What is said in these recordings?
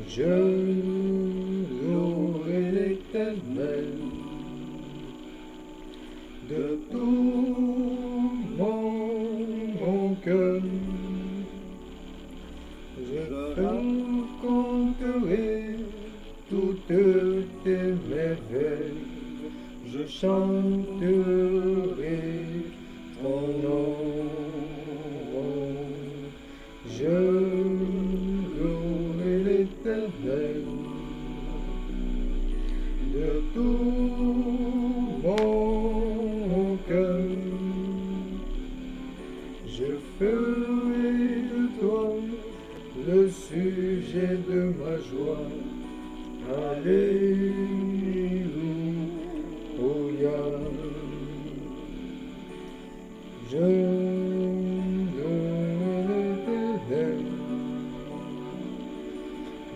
Je louerai l'Éternel de tout mon cœur. Je raconterai toutes tes merveilles. Je chanterai ton nom. Je louerai l'Éternel de tout mon cœur. Je ferai de toi le sujet de ma joie. Alléluia. Je louerai l'Éternel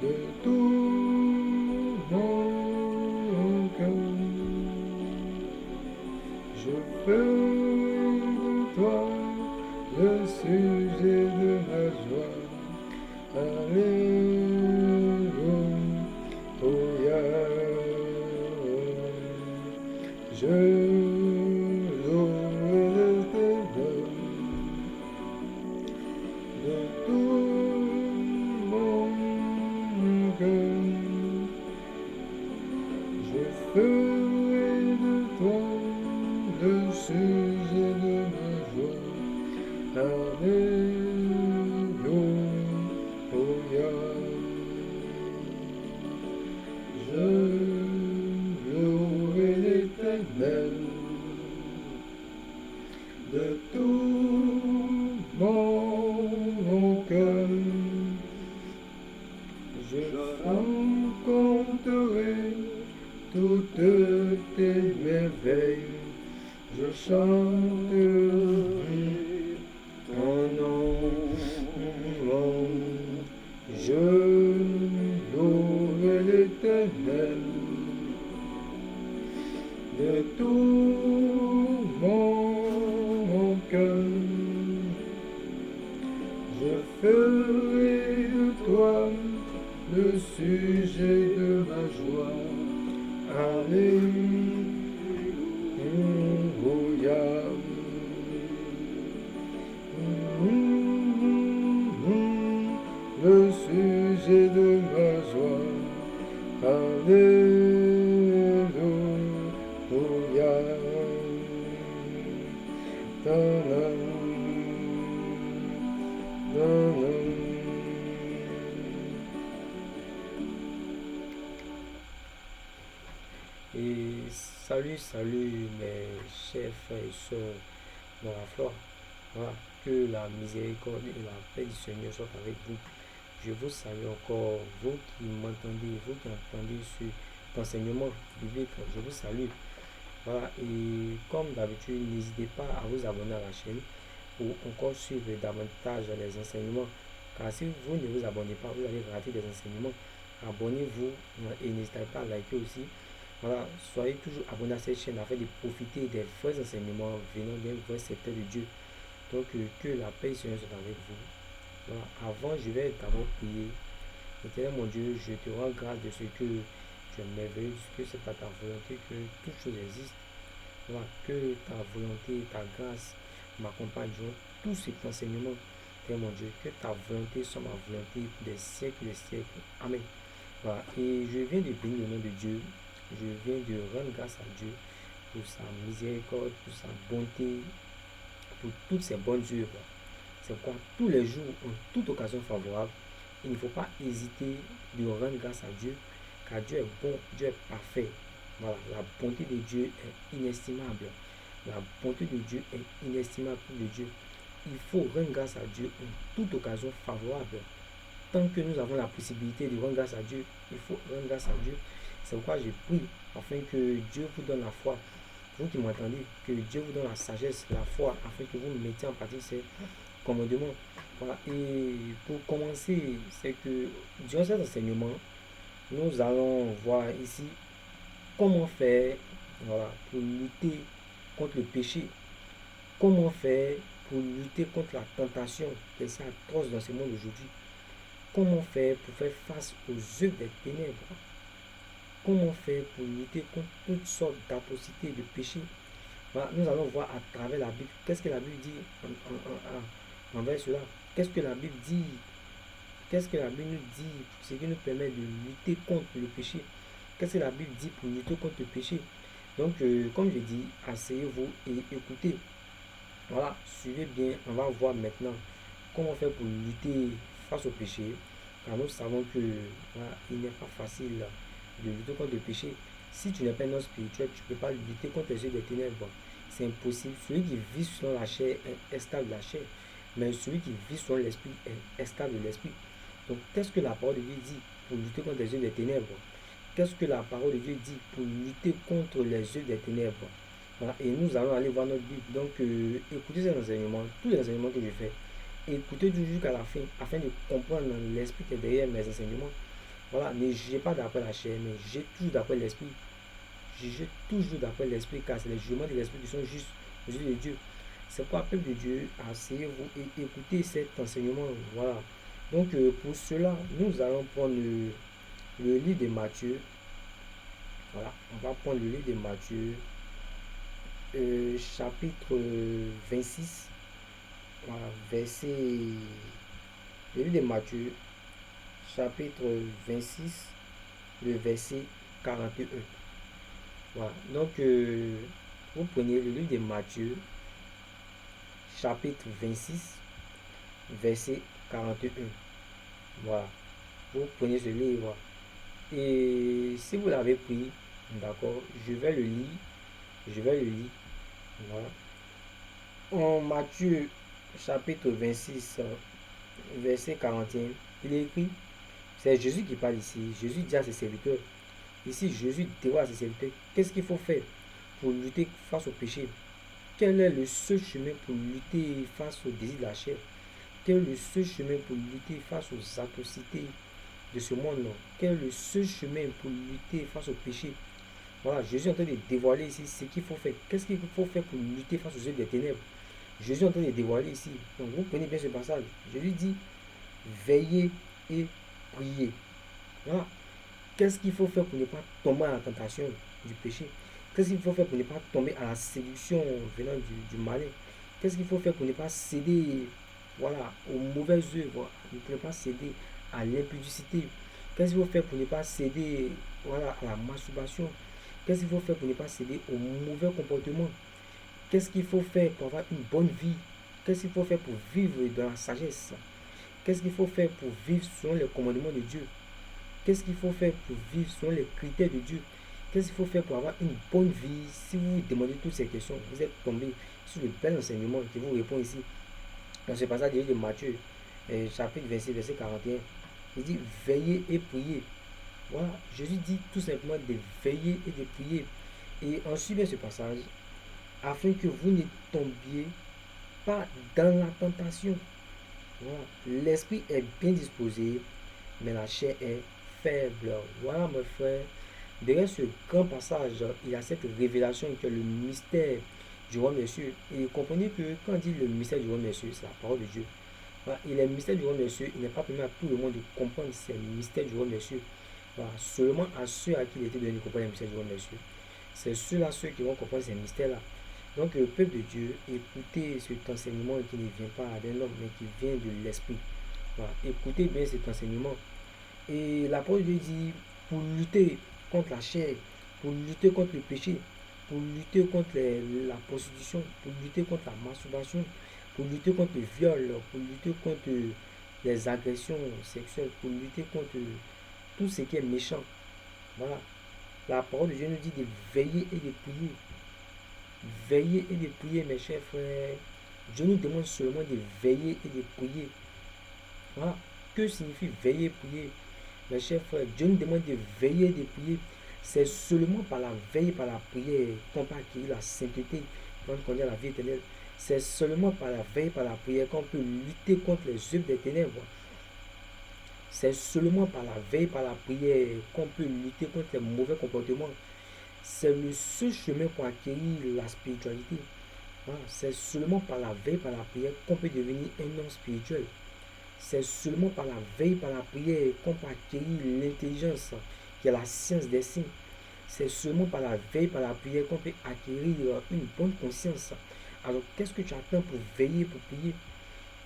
de tout mon cœur. Je ferai de toi le sujet de ma joie. Alléluia. Je louerai l'Éternel de tout mon cœur. Je ferai de toi le sujet de ma joie. Alléluia. Je louerai l'Éternel de tout mon cœur. Je raconterai toutes tes merveilles. Je chanterai ton nom. Je louerai l'Éternel de tout mon cœur. Je ferai de toi le sujet de ma joie. Alléluia. Le sujet de ma joie. Alléluia. Et salut mes chers frères et sœurs dans la foi. Voilà, que la miséricorde et la paix du Seigneur soient avec vous. Je vous salue encore, vous qui m'entendez, vous qui entendez ce enseignement biblique, je vous salue. Voilà, et comme d'habitude, n'hésitez pas à vous abonner à la chaîne pour encore suivre davantage les enseignements. Car si vous ne vous abonnez pas, vous allez rater des enseignements. Abonnez-vous et n'hésitez pas à liker aussi. Voilà, soyez toujours abonnés à cette chaîne afin de profiter des vrais enseignements venant d'un vrai secteur de Dieu. Donc, que la paix du Seigneur soit avec vous. Voilà, avant, je vais d'abord prier. Éternel mon Dieu, je te rends grâce de ce que tu es merveilleux, que c'est par ta volonté que toute chose existe. Voilà, que ta volonté, ta grâce m'accompagne durant tout cet enseignement. Éternel mon Dieu, que ta volonté soit ma volonté des siècles et des siècles. Amen. Voilà, et je viens de bénir le nom de Dieu. Je viens de rendre grâce à Dieu pour sa miséricorde, pour sa bonté, pour toutes ses bonnes œuvres. C'est pourquoi tous les jours, en toute occasion favorable, il ne faut pas hésiter de rendre grâce à Dieu, car Dieu est bon, Dieu est parfait. Voilà, la bonté de Dieu est inestimable. La bonté de Dieu est inestimable pour le Dieu. Il faut rendre grâce à Dieu en toute occasion favorable. Tant que nous avons la possibilité de rendre grâce à Dieu, il faut rendre grâce à Dieu. C'est pourquoi je prie afin que Dieu vous donne la foi. Vous qui m'entendez, que Dieu vous donne la sagesse, la foi, afin que vous mettiez en pratique ces commandements. Voilà. Et pour commencer, c'est que durant cet enseignement, nous allons voir ici comment faire, voilà, pour lutter contre le péché. Comment faire pour lutter contre la tentation qui est si atroce dans ce monde aujourd'hui. comment faire pour faire face aux œuvres des ténèbres? Comment faire pour lutter contre toutes sortes d'atrocités et de péchés? Voilà, nous allons voir à travers la Bible. Qu'est-ce que la Bible dit envers cela? Qu'est-ce que la Bible dit? Qu'est-ce que la Bible nous dit? Ce qui nous permet de lutter contre le péché. Qu'est-ce que la Bible dit pour lutter contre le péché? Donc, comme je dis, asseyez-vous et écoutez. Voilà, suivez bien. On va voir maintenant comment faire pour lutter face au péché. Car nous savons que voilà, il n'est pas facile de lutter contre le péché. Si tu n'es pas un homme spirituel, tu ne peux pas lutter contre les yeux des ténèbres. C'est impossible. Celui qui vit selon la chair est stable de la chair. Mais celui qui vit selon l'esprit est stable de l'esprit. Donc, qu'est-ce que la parole de Dieu dit pour lutter contre les yeux des ténèbres? Qu'est-ce que la parole de Dieu dit pour lutter contre les yeux des ténèbres? Voilà. Et nous allons aller voir notre Bible. Donc, écoutez ces enseignements, tous les enseignements que je fais. Écoutez toujours jusqu'à la fin, afin de comprendre l'esprit qui est derrière mes enseignements. Voilà, ne jugez pas d'après la chair, mais jugez toujours d'après l'esprit. Jugez toujours d'après l'esprit, car c'est les jugements de l'esprit qui sont justes aux yeux de Dieu. C'est pourquoi, peuple de Dieu, asseyez-vous et écoutez cet enseignement. Voilà. Donc, pour cela, nous allons prendre le livre de Matthieu. Voilà, on va prendre le livre de Matthieu, chapitre 26. Voilà, le livre de Matthieu, chapitre 26, le verset 41. Voilà, donc vous prenez le livre de Matthieu, chapitre 26, verset 41. Voilà, vous prenez ce livre. Et si vous l'avez pris, d'accord, je vais le lire. Voilà. En Matthieu, chapitre 26, verset 41, il est écrit, c'est Jésus qui parle ici. Jésus dit à ses serviteurs, ici Jésus dit à ses serviteurs, qu'est-ce qu'il faut faire pour lutter face au péché? Quel est le seul chemin pour lutter face au désir de la chair? Quel est le seul chemin pour lutter face aux atrocités de ce monde-là? Quel est le seul chemin pour lutter face au péché? Voilà, Jésus est en train de dévoiler ici ce qu'il faut faire. Qu'est-ce qu'il faut faire pour lutter face aux œuvres des ténèbres? Jésus est en train de dévoiler ici. Donc vous prenez bien ce passage. Jésus dit, veillez et priez. Voilà. Qu'est-ce qu'il faut faire pour ne pas tomber à la tentation du péché? Qu'est-ce qu'il faut faire pour ne pas tomber à la séduction venant du malin? Qu'est-ce qu'il faut faire pour ne pas céder, voilà, aux mauvaises œuvres, pour ne pas céder à l'impudicité? Qu'est-ce qu'il faut faire pour ne pas céder, voilà, à la masturbation? Qu'est-ce qu'il faut faire pour ne pas céder au mauvais comportement? Qu'est-ce qu'il faut faire pour avoir une bonne vie? Qu'est-ce qu'il faut faire pour vivre dans la sagesse? Qu'est-ce qu'il faut faire pour vivre selon les commandements de Dieu? Qu'est-ce qu'il faut faire pour vivre selon les critères de Dieu? Qu'est-ce qu'il faut faire pour avoir une bonne vie? Si vous vous demandez toutes ces questions, vous êtes tombé sur le bel enseignement qui vous répond ici. Dans ce passage de Matthieu, chapitre 26, verset 41, il dit veillez et priez. Voilà, Jésus dit tout simplement de veiller et de prier. Et en suivant ce passage, afin que vous ne tombiez pas dans la tentation. Voilà. L'esprit est bien disposé, mais la chair est faible. Voilà, mes frères. Derrière ce grand passage, il y a cette révélation que le mystère du roi Monsieur. Et comprenez que quand on dit le mystère du roi Monsieur, c'est la parole de Dieu. Voilà. Et le mystère du roi Monsieur, il n'est pas permis à tout le monde de comprendre ces mystères du roi Monsieur. Voilà. Seulement à ceux à qui il était donné de comprendre le mystère du roi Monsieur. C'est ceux-là, ceux qui vont comprendre ces mystères-là. Donc, le peuple de Dieu, écoutez cet enseignement qui ne vient pas d'un homme, mais qui vient de l'esprit. Voilà. Écoutez bien cet enseignement. Et la parole de Dieu dit, pour lutter contre la chair, pour lutter contre le péché, pour lutter contre la prostitution, pour lutter contre la masturbation, pour lutter contre le viol, pour lutter contre les agressions sexuelles, pour lutter contre tout ce qui est méchant. Voilà. La parole de Dieu nous dit de veiller et de prier. Veiller et de prier, mes chers frères. Dieu nous demande seulement de veiller et de prier. Voilà. Que signifie veiller et prier? Mes chers frères, Dieu nous demande de veiller et de prier. C'est seulement par la veille, par la prière, qu'on peut acquérir la sainteté, qu'on connaît la vie éternelle. C'est seulement par la veille, par la prière, qu'on peut lutter contre les œuvres des ténèbres. C'est seulement par la veille, par la prière, qu'on peut lutter contre les mauvais comportements. C'est le seul chemin pour acquérir la spiritualité. Voilà. C'est seulement par la veille, par la prière, qu'on peut devenir un homme spirituel. C'est seulement par la veille, par la prière qu'on peut acquérir l'intelligence, qui est la science des signes. C'est seulement par la veille, par la prière qu'on peut acquérir une bonne conscience. Alors, qu'est-ce que tu attends pour veiller, pour prier?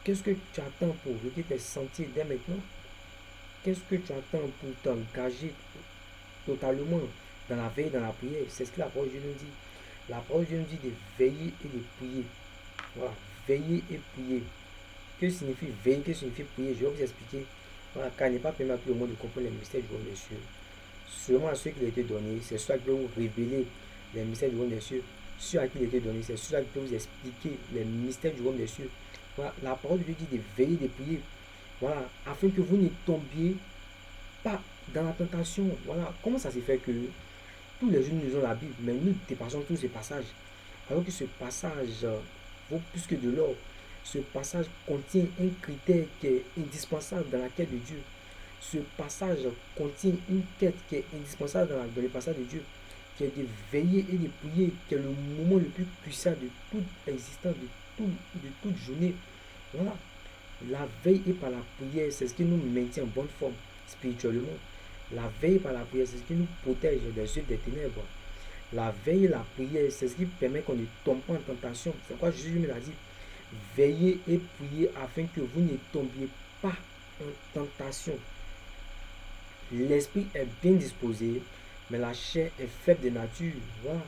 Qu'est-ce que tu attends pour régler tes sentiers dès maintenant? Qu'est-ce que tu attends pour t'engager totalement dans la veille, dans la prière? C'est ce que la parole de Dieu nous dit. La parole de Dieu nous dit de veiller et de prier. Voilà, veiller et prier. Que signifie veiller, que signifie prier? Je vais vous expliquer. Voilà, car il n'est pas permis à tout le monde de comprendre les mystères du royaume des cieux. Seulement à ceux qui lui ont été donnés, c'est ceux qui peuvent vous révéler les mystères du royaume des cieux. Ceux à qui il a été donné, c'est ceux qui peuvent vous expliquer les mystères du royaume des cieux. Voilà, la parole de Dieu dit de veiller, de prier. Voilà, afin que vous ne tombiez pas dans la tentation. Voilà, comment ça se fait que tous les jours nous lisons la Bible, mais nous dépassons tous ces passages. Alors que ce passage vaut plus que de l'or. Ce passage contient un critère qui est indispensable dans la quête de Dieu. Ce passage contient une quête qui est indispensable dans le passage de Dieu, qui est de veiller et de prier, qui est le moment le plus puissant de toute existence, de toute journée. Voilà. La veille et par la prière, c'est ce qui nous maintient en bonne forme spirituellement. La veille par la prière, c'est ce qui nous protège des œuvres des ténèbres. La veille et la prière, c'est ce qui permet qu'on ne tombe pas en tentation. C'est pourquoi Jésus me l'a dit. Veillez et priez afin que vous ne tombiez pas en tentation. L'esprit est bien disposé, mais la chair est faible de nature. Voilà.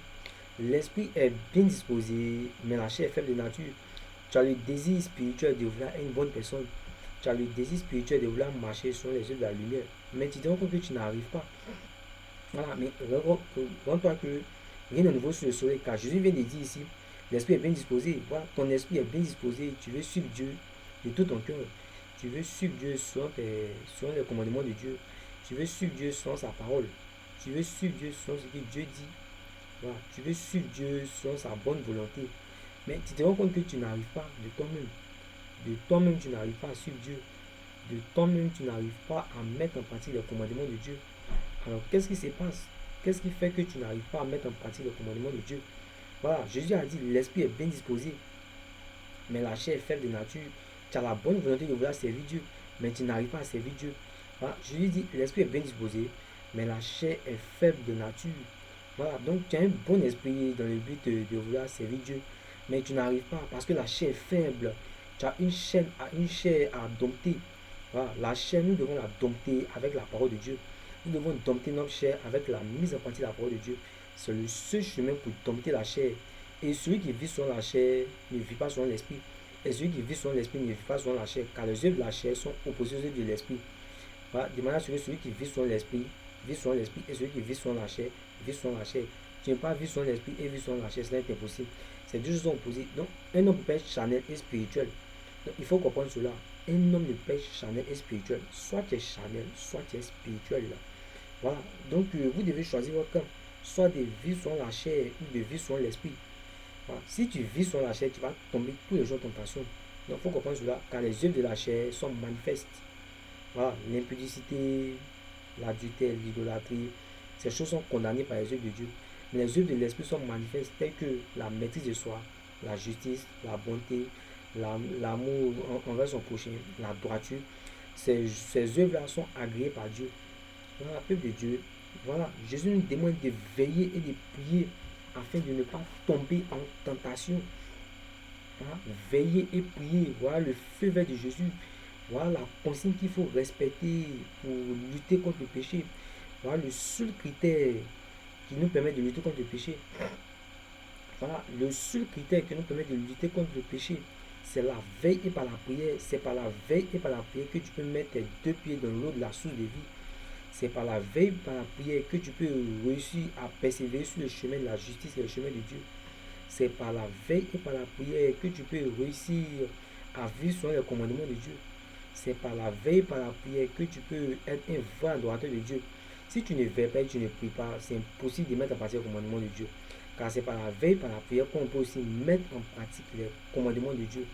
L'esprit est bien disposé, mais la chair est faible de nature. Tu as le désir spirituel de vouloir être une bonne personne. Tu as le désir spirituel de vouloir marcher sur les yeux de la lumière. Mais tu te rends compte que tu n'arrives pas. Voilà, mais rends-toi que rien de nouveau sur le soleil, car Jésus vient de dire ici, l'esprit est bien disposé. Voilà, ton esprit est bien disposé. Tu veux suivre Dieu de tout ton cœur. Tu veux suivre Dieu selon les commandements de Dieu. Tu veux suivre Dieu selon sa parole. Tu veux suivre Dieu selon ce que Dieu dit. Voilà, tu veux suivre Dieu selon sa bonne volonté. Mais tu te rends compte que tu n'arrives pas de toi-même. De toi-même, tu n'arrives pas à suivre Dieu. De toi-même, tu n'arrives pas à mettre en pratique les commandements de Dieu. Alors, qu'est-ce qui se passe? Qu'est-ce qui fait que tu n'arrives pas à mettre en pratique les commandements de Dieu? Voilà, Jésus a dit, l'esprit est bien disposé, mais la chair est faible de nature. Tu as la bonne volonté de vouloir servir Dieu, mais tu n'arrives pas à servir Dieu. Voilà, Jésus dit, l'esprit est bien disposé, mais la chair est faible de nature. Voilà, donc tu as un bon esprit dans le but de vouloir servir Dieu, mais tu n'arrives pas parce que la chair est faible. Tu as une chair à dompter. Voilà, la chair, nous devons la dompter avec la parole de Dieu. Nous devons dompter notre chair avec la mise en pratique de la parole de Dieu. C'est le seul chemin pour dompter la chair. Et celui qui vit selon la chair ne vit pas selon l'esprit. Et celui qui vit selon l'esprit ne vit pas selon la chair, car les œuvres de la chair sont opposées aux œuvres de l'esprit. Voilà, de manière à ce que celui qui vit selon l'esprit vit selon l'esprit, et celui qui vit selon la chair vit selon la chair. Tu ne peux pas vivre selon l'esprit et vivre selon la chair, cela est impossible. C'est deux choses opposées. Donc, un homme peut être charnel et spirituel. Donc, il faut comprendre cela. Un homme ne peut être charnel et spirituel. Soit tu es charnel, soit tu es spirituel. Voilà. Donc, vous devez choisir votre camp. Soit de vivre selon la chair ou de vivre selon l'esprit. Voilà. Si tu vis selon la chair, tu vas tomber tous les jours en tentation. Donc, il faut comprendre cela, car les œuvres de la chair sont manifestes. Voilà. L'impudicité, l'adultère, l'idolâtrie, ces choses sont condamnées par les œuvres de Dieu. Mais les œuvres de l'esprit sont manifestes telles que la maîtrise de soi, la justice, la bonté, l'amour envers son prochain, la droiture. Ces œuvres-là sont agréées par Dieu. Voilà, peuple de Dieu. Voilà, Jésus nous demande de veiller et de prier afin de ne pas tomber en tentation. Voilà, veiller et prier. Voilà le feu vert de Jésus. Voilà la consigne qu'il faut respecter pour lutter contre le péché. Voilà le seul critère qui nous permet de lutter contre le péché. Voilà, le seul critère qui nous permet de lutter contre le péché, c'est la veille et par la prière. C'est par la veille et par la prière que tu peux mettre tes deux pieds dans l'eau de la source de vie. C'est par la veille et par la prière que tu peux réussir à persévérer sur le chemin de la justice et le chemin de Dieu. C'est par la veille et par la prière que tu peux réussir à vivre selon les commandements de Dieu. C'est par la veille et par la prière que tu peux être un vrai adorateur de Dieu. Si tu ne veilles pas et tu ne pries pas, c'est impossible de mettre en pratique les commandements de Dieu. Car c'est par la veille et par la prière qu'on peut aussi mettre en pratique les commandements de Dieu.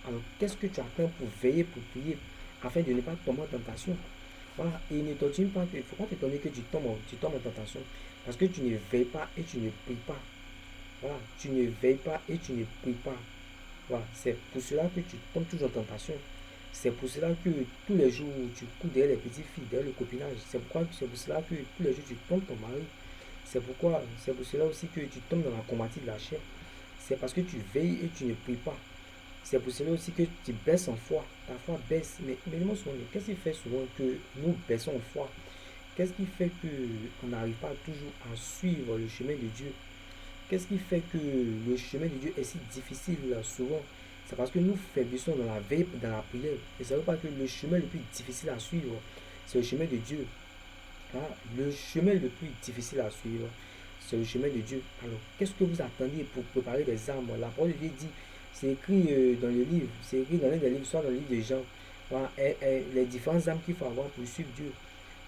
Alors, qu'est-ce que tu attends pour veiller, pour prier, afin de ne pas tomber en tentation? Voilà, et ne t'étonne pas, il ne faut pas t'étonner que tu tombes en tentation, parce que tu ne veilles pas et tu ne pries pas. Voilà, tu ne veilles pas et tu ne pries pas. Voilà, c'est pour cela que tu tombes toujours en tentation. C'est pour cela que tous les jours tu cours derrière les petites filles, derrière le copinage. C'est pour cela que tous les jours tu tombes ton mari. C'est pour cela aussi que tu tombes dans la convoitise de la chair. C'est parce que tu veilles et tu ne pries pas. C'est pour cela aussi que tu baisses en foi. Ta foi baisse. Mais dis-moi souvent, qu'est-ce qui fait souvent que nous baissons en foi? Qu'est-ce qui fait qu'on n'arrive pas toujours à suivre le chemin de Dieu? Qu'est-ce qui fait que le chemin de Dieu est si difficile souvent? C'est parce que nous faiblissons dans la veille, dans la prière. Et ça ne veut pas que le chemin le plus difficile à suivre, c'est le chemin de Dieu. Ah, le chemin le plus difficile à suivre, c'est le chemin de Dieu. Alors, qu'est-ce que vous attendez pour préparer des armes? La parole de Dieu dit, c'est écrit dans le livre, c'est écrit dans l'un des livres, soit dans le livre de Jean, voilà, les différentes armes qu'il faut avoir pour suivre Dieu.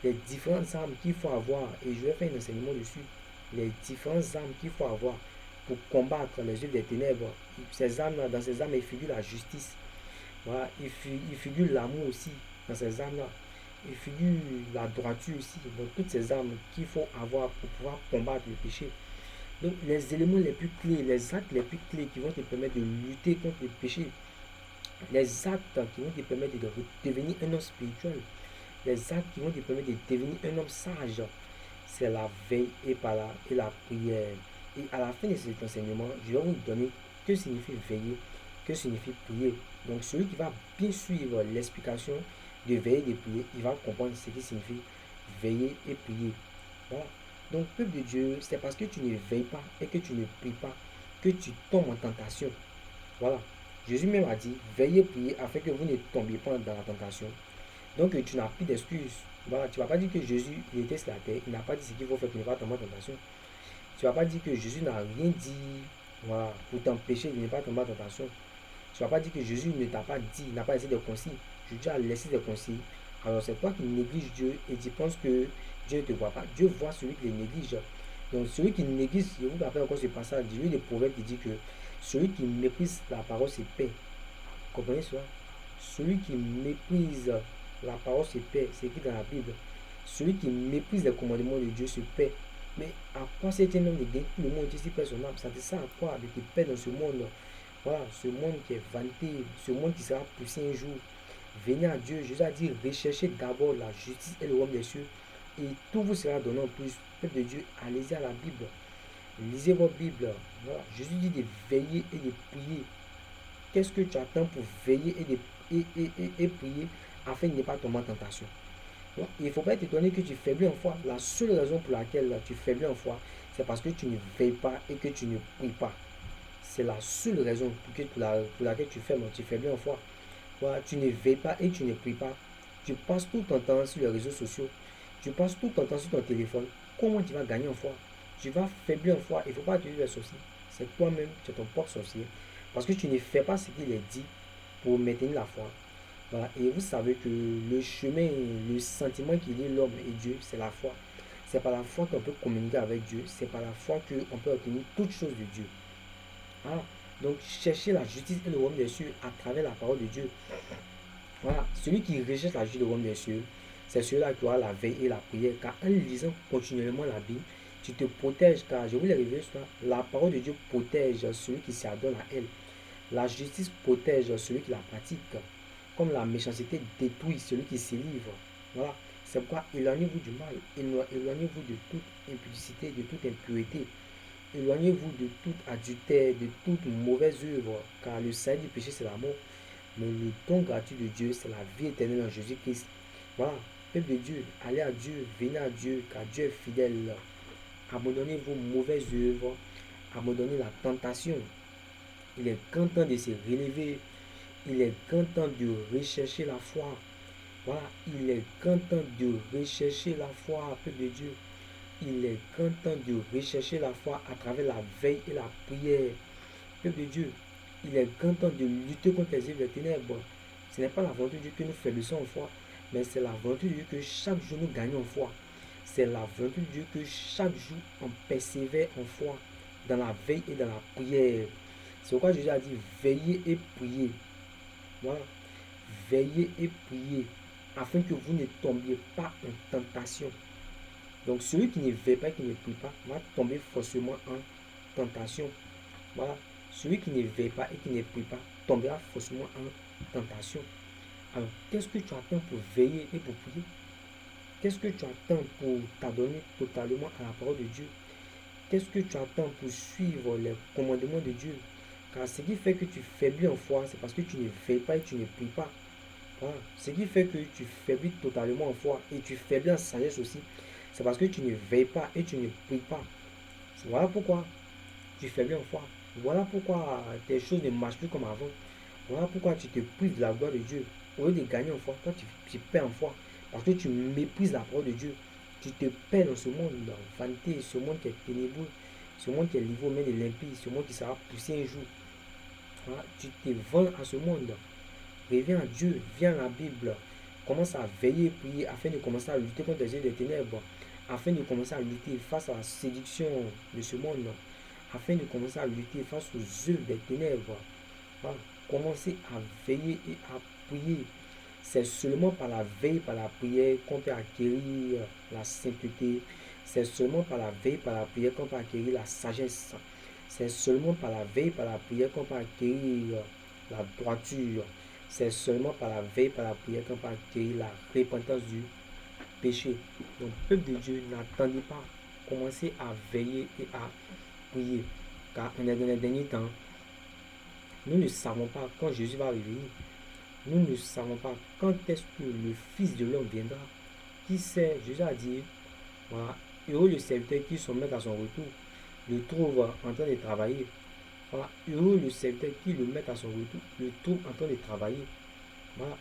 Les différentes armes qu'il faut avoir, et je vais faire un enseignement dessus, les différentes armes qu'il faut avoir pour combattre les œuvres des ténèbres. Ces armes-là, dans ces armes, il figure la justice. Voilà, il figure l'amour aussi dans ces armes-là. Il figure la droiture aussi. Donc toutes ces armes qu'il faut avoir pour pouvoir combattre le péché. Donc les éléments les plus clés, les actes les plus clés qui vont te permettre de lutter contre le péché, les actes qui vont te permettre de devenir un homme spirituel, les actes qui vont te permettre de devenir un homme sage, c'est la veille et la prière. Et à la fin de cet enseignement, je vais vous donner que signifie veiller, que signifie prier. Donc celui qui va bien suivre l'explication de veiller et de prier, il va comprendre ce qui signifie veiller et prier. Voilà. Donc peuple de Dieu, c'est parce que tu ne veilles pas et que tu ne pries pas que tu tombes en tentation. Voilà. Jésus même a dit, veillez et priez afin que vous ne tombiez pas dans la tentation. Donc tu n'as plus d'excuses. Voilà, tu ne vas pas dire que Jésus il était sur la terre, il n'a pas dit ce qu'il faut faire pour ne pas tomber en tentation. Tu ne vas pas dire que Jésus n'a rien dit, voilà, pour t'empêcher de ne pas tomber en tentation. Tu ne vas pas dire que Jésus ne t'a pas dit, n'a pas laissé des consignes. Jésus a laissé des consignes. Alors c'est toi qui négliges Dieu et tu penses que Dieu ne te voit pas. Dieu voit celui qui les néglige. Donc celui qui néglige, je vous rappelle encore ce passage, lui des proverbes qui dit que celui qui méprise la parole se paie. Comprenez cela? Celui qui méprise la parole se paie, c'est écrit dans la Bible. Celui qui méprise les commandements de Dieu se paie. Mais à quoi c'est un homme de gagner tout le monde ici perd son âme? Ça te sert à quoi de te perdre dans ce monde? Voilà, ce monde qui est vanité, ce monde qui sera poussé un jour. Venez à Dieu. Jésus a dit, recherchez d'abord la justice et le royaume des cieux. Et tout vous sera donné en plus. Peuple de Dieu, allez-y à la Bible. Lisez votre Bible. Voilà. Jésus dit de veiller et de prier. Qu'est-ce que tu attends pour veiller et prier afin de ne pas tomber en tentation? Donc, il ne faut pas être étonné que tu faiblis en foi. La seule raison pour laquelle tu faiblis en foi, c'est parce que tu ne veilles pas et que tu ne pries pas. C'est la seule raison pour laquelle tu faiblis en foi. Voilà, tu ne veilles pas et tu ne pries pas. Tu passes tout ton temps sur les réseaux sociaux. Tu passes tout ton temps sur ton téléphone. Comment tu vas gagner en foi? Tu vas faiblir en foi. Il ne faut pas utiliser les sorciers. C'est toi-même, tu es ton propre sorcier. Parce que tu ne fais pas ce qu'il est dit pour maintenir la foi. Voilà. Et vous savez que le chemin, le sentiment qui lie l'homme et Dieu, c'est la foi. C'est par la foi qu'on peut communiquer avec Dieu. C'est par la foi qu'on peut obtenir toutes choses de Dieu. Voilà. Donc, cherchez la justice et le royaume des cieux à travers la parole de Dieu. Voilà. Celui qui recherche la justice et le royaume des cieux, c'est celui-là qui aura la veille et la prière. Car en lisant continuellement la Bible, tu te protèges. Car je vous l'ai révélé ce soir, la parole de Dieu protège celui qui s'adonne à elle. La justice protège celui qui la pratique. Comme la méchanceté détruit celui qui s'y livre. Voilà. C'est pourquoi éloignez-vous du mal. Éloignez-vous de toute impudicité, de toute impureté. Éloignez-vous de tout adultère, de toute mauvaise œuvre. Car le salaire du péché, c'est la mort. Mais le don gratuit de Dieu, c'est la vie éternelle en Jésus-Christ. Voilà. Peuple de Dieu, allez à Dieu, venez à Dieu, car Dieu est fidèle. Abandonnez vos mauvaises œuvres. Abandonnez la tentation. Il est grand temps de se relever. Il est grand temps de rechercher la foi. Voilà, il est grand temps de rechercher la foi, peuple de Dieu. Il est grand temps de rechercher la foi à travers la veille et la prière. Peuple de Dieu, il est grand temps de lutter contre les œuvres des ténèbres. Ce n'est pas la volonté de Dieu que nous faiblissons en foi, mais c'est la volonté de Dieu que chaque jour nous gagnons en foi. C'est la volonté de Dieu que chaque jour on persévère en foi, dans la veille et dans la prière. C'est pourquoi Jésus a dit veillez et priez. Voilà. Veillez et priez afin que vous ne tombiez pas en tentation. Donc celui qui ne veille pas et qui ne prie pas va tomber forcément en tentation. Voilà. Celui qui ne veille pas et qui ne prie pas tombera forcément en tentation. Alors, qu'est-ce que tu attends pour veiller et pour prier? Qu'est-ce que tu attends pour t'adonner totalement à la parole de Dieu? Qu'est-ce que tu attends pour suivre les commandements de Dieu? Car ce qui fait que tu faiblis en foi, c'est parce que tu ne veilles pas et tu ne pries pas. Voilà. Ce qui fait que tu faiblis totalement en foi et tu faiblis en sagesse aussi, c'est parce que tu ne veilles pas et tu ne pries pas. Voilà pourquoi tu faiblis en foi. Voilà pourquoi tes choses ne marchent plus comme avant. Voilà pourquoi tu te prives de la gloire de Dieu. Au lieu de gagner en foi, toi tu perds en foi. Parce que tu méprises la parole de Dieu. Tu te perds dans ce monde, dans vanité, ce monde qui est ténébreux, ce monde qui est livré aux mains de l'impie, ce monde qui sera poussé un jour. Voilà. Tu te vends à ce monde. Reviens à Dieu, viens à la Bible. Commence à veiller, prier, afin de commencer à lutter contre les yeux des ténèbres. Afin de commencer à lutter face à la séduction de ce monde. Afin de commencer à lutter face aux œuvres des ténèbres. Voilà. Commencer à veiller et à prier. C'est seulement par la veille, par la prière qu'on peut acquérir la sainteté. C'est seulement par la veille, par la prière qu'on peut acquérir la sagesse. C'est seulement par la veille, par la prière qu'on peut acquérir la droiture. C'est seulement par la veille, par la prière qu'on peut acquérir la repentance du péché. Donc, peuple de Dieu, n'attendez pas. Commencez à veiller et à prier. Car on est dans les derniers temps. Nous ne savons pas quand Jésus va revenir. Nous ne savons pas quand est-ce que le Fils de l'homme viendra. Qui sait, Jésus a dit, voilà, heureux le serviteur qui se met à son retour, le trouve en train de travailler. Voilà, heureux le serviteur qui le met à son retour, le trouve en train de travailler. Voilà.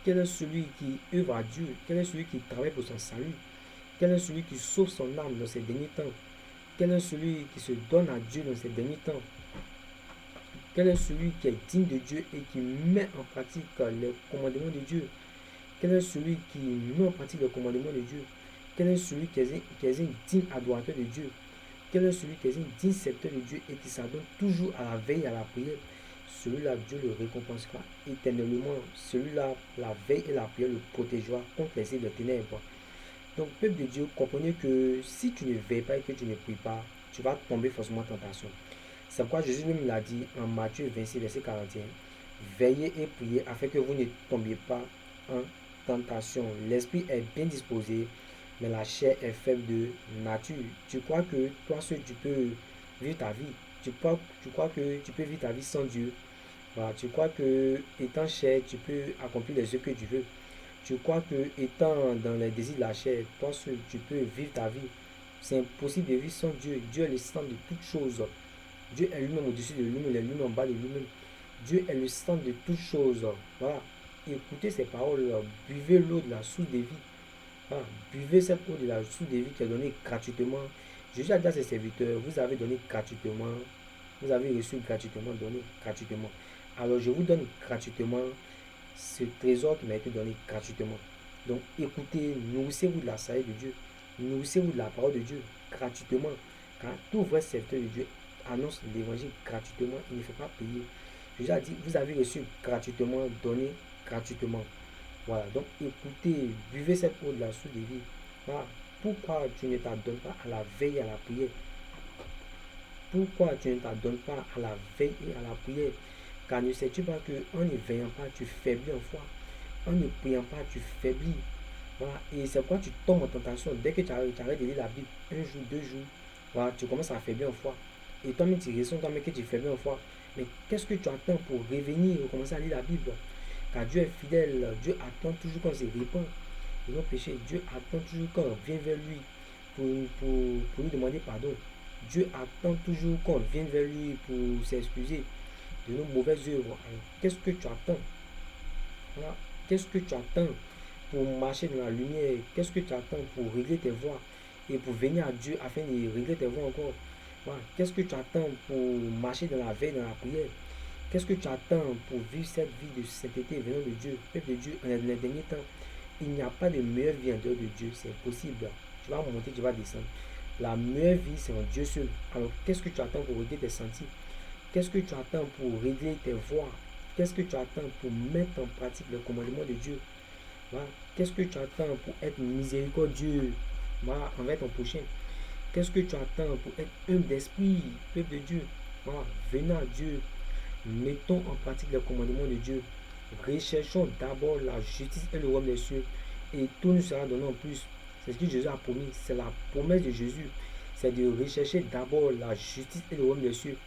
Quel est celui qui œuvre à Dieu? Quel est celui qui travaille pour son salut? Quel est celui qui sauve son âme dans ces derniers temps? Quel est celui qui se donne à Dieu dans ces derniers temps? Quel est celui qui est digne de Dieu et qui met en pratique les commandements de Dieu? Quel est celui qui met en pratique les commandements de Dieu? Quel est celui qui est un digne adorateur de Dieu? Quel est celui qui est un digne serviteur de Dieu et qui s'adonne toujours à la veille et à la prière? Celui-là, Dieu le récompensera éternellement. Celui-là, la veille et la prière le protégera contre les œuvres de ténèbres. Donc, peuple de Dieu, comprenez que si tu ne veilles pas et que tu ne pries pas, tu vas tomber forcément en tentation. C'est pourquoi Jésus même l'a dit en Matthieu 26, verset 41. Veillez et priez afin que vous ne tombiez pas en tentation. L'esprit est bien disposé, mais la chair est faible de nature. Tu crois que toi seul tu peux vivre ta vie. Tu crois que tu peux vivre ta vie sans Dieu. Voilà. Tu crois que étant chair, tu peux accomplir les œuvres que tu veux. Tu crois que étant dans les désirs de la chair, toi seul tu peux vivre ta vie. C'est impossible de vivre sans Dieu. Dieu est le centre de toutes choses. Dieu est lui-même au-dessus de lui-même, il est lui-même en bas de lui-même. Dieu est le centre de toutes choses. Voilà. Écoutez ces paroles. Buvez l'eau de la source de vie. Voilà. Buvez cette eau de la source de vie qui est donnée gratuitement. Jésus a dit à ses serviteurs, vous avez donné gratuitement. Vous avez reçu gratuitement, donné gratuitement. Alors je vous donne gratuitement ce trésor qui m'a été donné gratuitement. Donc écoutez, nourrissez-vous de la sagesse de Dieu. Nourrissez-vous de la parole de Dieu gratuitement. Car tout vrai serviteur de Dieu annonce l'évangile gratuitement, il ne faut pas payer. Jésus a dit, vous avez reçu gratuitement, donné gratuitement. Voilà, donc écoutez, buvez cette eau de la source de vie. Voilà. Pourquoi tu ne t'adonnes pas à la veille et à la prière? Pourquoi tu ne t'adonnes pas à la veille et à la prière? Car ne sais-tu pas qu'en ne veillant pas, tu faiblis en foi? En ne priant pas, tu faiblis. Voilà. Et c'est pourquoi tu tombes en tentation. Dès que tu arrêtes de lire la Bible, un jour, 2 jours, voilà, tu commences à faiblir en foi. Et toi-même, tu ressens toi-même que tu faiblis en foi. Mais qu'est-ce que tu attends pour revenir et commencer à lire la Bible? Car Dieu est fidèle. Dieu attend toujours qu'on se répand de nos péchés. Dieu attend toujours qu'on vienne vers lui pour lui demander pardon. Dieu attend toujours qu'on vienne vers lui pour s'excuser de nos mauvaises œuvres. Alors, qu'est-ce que tu attends? Voilà. Qu'est-ce que tu attends pour marcher dans la lumière? Qu'est-ce que tu attends pour régler tes voies et pour venir à Dieu afin de régler tes voies encore? Voilà. Qu'est-ce que tu attends pour marcher dans la veille, dans la prière? Qu'est-ce que tu attends pour vivre cette vie de sainteté venant de Dieu? Peuple de Dieu, on est dans les derniers temps. Il n'y a pas de meilleure vie en dehors de Dieu. C'est impossible. Tu vas monter, tu vas descendre. La meilleure vie, c'est en Dieu seul. Alors, qu'est-ce que tu attends pour régler tes sentiers? Qu'est-ce que tu attends pour régler tes voies? Qu'est-ce que tu attends pour mettre en pratique le commandement de Dieu? Voilà. Qu'est-ce que tu attends pour être miséricordieux, voilà, envers ton prochain? Qu'est-ce que tu attends pour être humble d'esprit, peuple de Dieu? Voilà. Venons à Dieu. Mettons en pratique le commandement de Dieu. Recherchons d'abord la justice et le royaume des cieux, et tout nous sera donné en plus. C'est ce que Jésus a promis. C'est la promesse de Jésus. C'est de rechercher d'abord la justice et le royaume des cieux.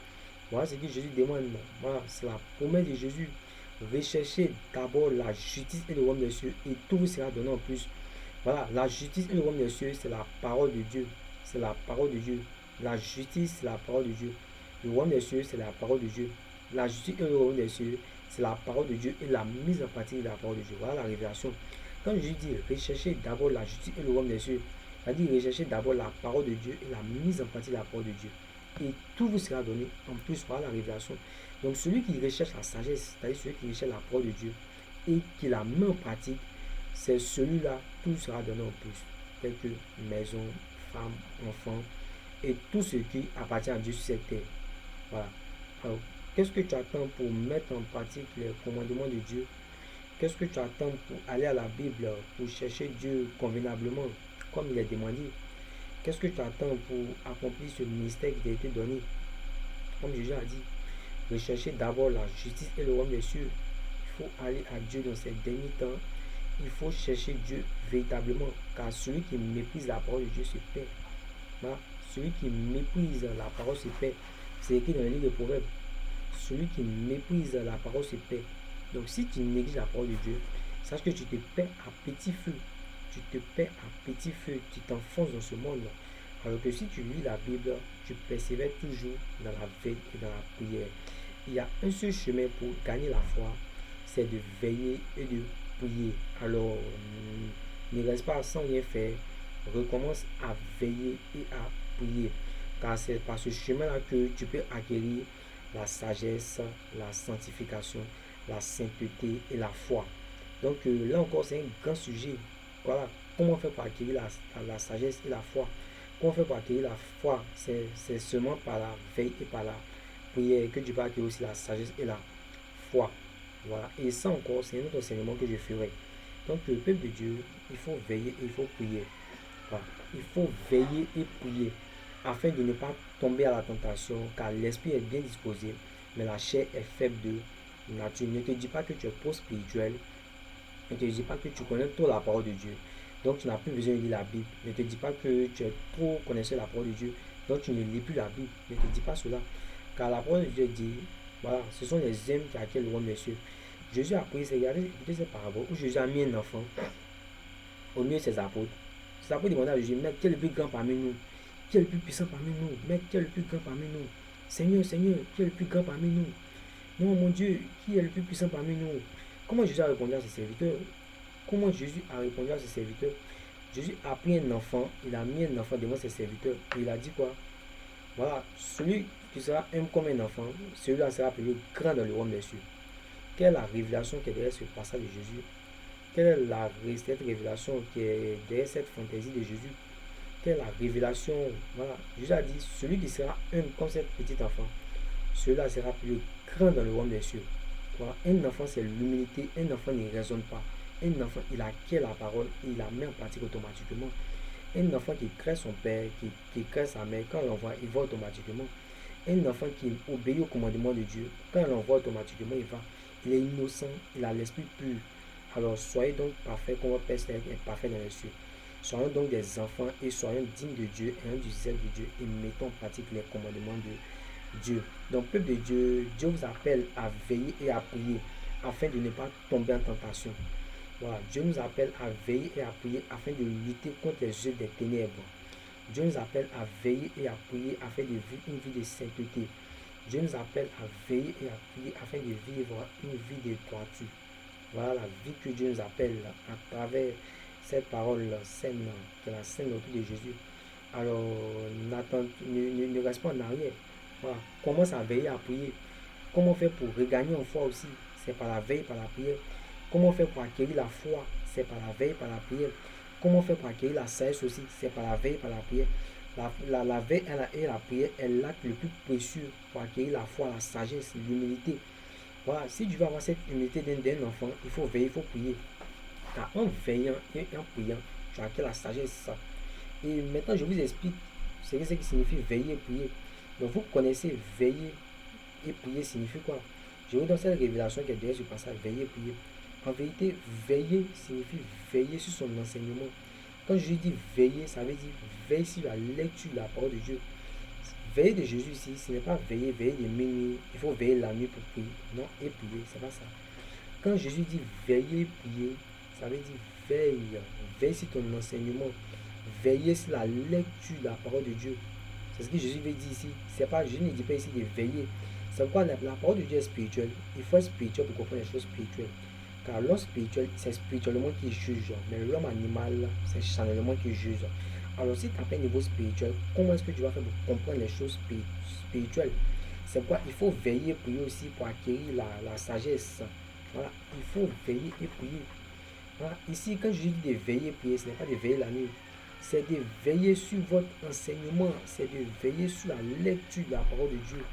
Voilà ce que Jésus demande. Voilà, c'est la promesse de Jésus. Recherchez d'abord la justice et le royaume des cieux, et tout vous sera donné en plus. Voilà, la justice et le royaume des cieux, c'est la parole de Dieu. C'est la parole de Dieu. La justice, c'est la parole de Dieu. Le royaume des cieux, c'est la parole de Dieu. La justice et le royaume des cieux, c'est la parole de Dieu et la mise en pratique de la parole de Dieu. Voilà la révélation. Quand Jésus dit recherchez d'abord la justice et le royaume des cieux, il a dit recherchez d'abord la parole de Dieu et la mise en pratique de la parole de Dieu. Et tout vous sera donné. En plus, voilà la révélation. Donc celui qui recherche la sagesse, c'est-à-dire celui qui recherche la parole de Dieu et qui la met en pratique, c'est celui-là, tout sera donné en plus. Tel que maison, femme, enfant et tout ce qui appartient à Dieu sur cette terre. Voilà. Alors, qu'est-ce que tu attends pour mettre en pratique les commandements de Dieu? Qu'est-ce que tu attends pour aller à la Bible, pour chercher Dieu convenablement, comme il est demandé? Qu'est-ce que tu attends pour accomplir ce ministère qui t'a été donné? Comme Jésus a dit, rechercher d'abord la justice et le royaume des cieux. Il faut aller à Dieu dans ces derniers temps. Il faut chercher Dieu véritablement, car celui qui méprise la parole de Dieu se perd. Voilà. Celui qui méprise la parole se perd. C'est écrit dans le livre de Proverbes. Celui qui méprise la parole se perd. Donc si tu négliges la parole de Dieu, sache que tu te perds à petit feu. Tu te perds à petit feu. Tu t'enfonces dans ce monde. Alors que si tu lis la Bible, tu persévères toujours dans la veille et dans la prière. Il y a un seul chemin pour gagner la foi, c'est de veiller et de prier. Alors, ne reste pas sans rien faire. Recommence à veiller et à prier. Car c'est par ce chemin-là que tu peux acquérir la sagesse, la sanctification, la sainteté et la foi. Donc là encore, c'est un grand sujet. Voilà, comment faire pour acquérir la sagesse et la foi? Comment faire pour acquérir la foi? C'est seulement par la veille et par la prière que tu peux acquérir aussi la sagesse et la foi. Voilà, et ça encore, c'est un autre enseignement que je ferai. Donc le peuple de Dieu, il faut veiller et il faut prier. Voilà. Il faut veiller et prier afin de ne pas tomber à la tentation, car l'esprit est bien disposé, mais la chair est faible de nature. Ne te dis pas que tu es trop spirituel, ne te dis pas que tu connais trop la parole de Dieu, donc tu n'as plus besoin de lire la Bible. Ne te dis pas que tu es trop connaisseur de la parole de Dieu, donc tu ne lis plus la Bible. Ne te dis pas cela, car la parole de Dieu dit, voilà, ce sont les hommes qui acquièrent le royaume des cieux. Jésus a pris, regardez, écoutez cette parabole où Jésus a mis un enfant au milieu de ses apôtres. Ses apôtres demandaient à Jésus, mais qui est le plus grand parmi nous? Qui est le plus puissant parmi nous? Mais qui est le plus grand parmi nous? Seigneur, Seigneur, qui est le plus grand parmi nous? Non, mon Dieu, qui est le plus puissant parmi nous? Comment Jésus a répondu à ses serviteurs? Comment Jésus a répondu à ses serviteurs? Jésus a pris un enfant, il a mis un enfant devant ses serviteurs et il a dit quoi? Voilà, celui qui sera humble comme un enfant, celui-là sera appelé grand dans le royaume des cieux. Quelle est la révélation qui est derrière ce passage de Jésus? Quelle est cette révélation qui est derrière cette fantaisie de Jésus? Quelle est la révélation? Voilà, Jésus a dit, celui qui sera humble comme cet petit enfant, celui-là sera plus grand dans le royaume des cieux. Voilà, un enfant c'est l'humilité, un enfant ne raisonne pas. Un enfant, il acquiert la parole, il la met en pratique automatiquement. Un enfant qui crée son père, qui crée sa mère, quand on l'envoie, il va automatiquement. Un enfant qui obéit au commandement de Dieu, quand on l'envoie automatiquement, il va. Il est innocent, il a l'esprit pur. Alors soyez donc parfaits comme votre Père est parfait dans les cieux. Soyons donc des enfants et soyons dignes de Dieu, ayant du zèle de Dieu et mettons en pratique les commandements de Dieu. Donc, peuple de Dieu, Dieu vous appelle à veiller et à prier afin de ne pas tomber en tentation. Voilà, Dieu nous appelle à veiller et à prier afin de lutter contre les œuvres des ténèbres. Dieu nous appelle à veiller et à prier afin de vivre une vie de sainteté. Dieu nous appelle à veiller et à prier afin de vivre une vie de droiture. Voilà la vie que Dieu nous appelle à travers cette parole saine, qui est la saine autour de Jésus. Alors, ne reste pas en arrière. Voilà. Commence à veiller, à prier. Comment faire pour regagner en foi aussi? C'est par la veille, par la prière. Comment faire pour acquérir la foi? C'est par la veille, par la prière. Comment faire pour acquérir la sagesse aussi? C'est par la veille, par la prière. La veille et la prière est l'acte le plus précieux pour acquérir la foi, la sagesse, l'humilité. Voilà, si tu veux avoir cette humilité d'un enfant, il faut veiller, il faut prier. Car en veillant et en priant, tu acquiers la sagesse. Et maintenant, je vous explique ce qui signifie veiller et prier. Donc, vous connaissez veiller et prier signifie quoi? Je vous donne cette révélation qui est derrière ce passage, veiller, prier. En vérité, veiller signifie veiller sur son enseignement. Quand Jésus dit veiller, ça veut dire veiller sur la lecture de la parole de Dieu. Veiller de Jésus ici, ce n'est pas veiller de minuit, il faut veiller la nuit pour prier. Non, et prier, c'est pas ça. Quand Jésus dit veiller, prier, ça veut dire veille sur ton enseignement, veiller sur la lecture de la parole de Dieu. C'est ce que Jésus veut dire ici. C'est pas, Jésus ne dit pas ici de veiller. C'est pourquoi la parole de Dieu est spirituelle. Il faut être spirituel pour comprendre les choses spirituelles. Car l'homme spirituel, c'est spirituellement qu'il juge, mais l'homme animal, c'est charnellement qu'il juge. Alors si tu n'as pas un niveau spirituel, comment est-ce que tu vas faire pour comprendre les choses spirituelles? C'est pourquoi il faut veiller, prier aussi pour acquérir la sagesse. Voilà, il faut veiller et prier. Voilà. Ici, quand je dis de veiller et prier, ce n'est pas de veiller la nuit. C'est de veiller sur votre enseignement. C'est de veiller sur la lecture de la parole de Dieu.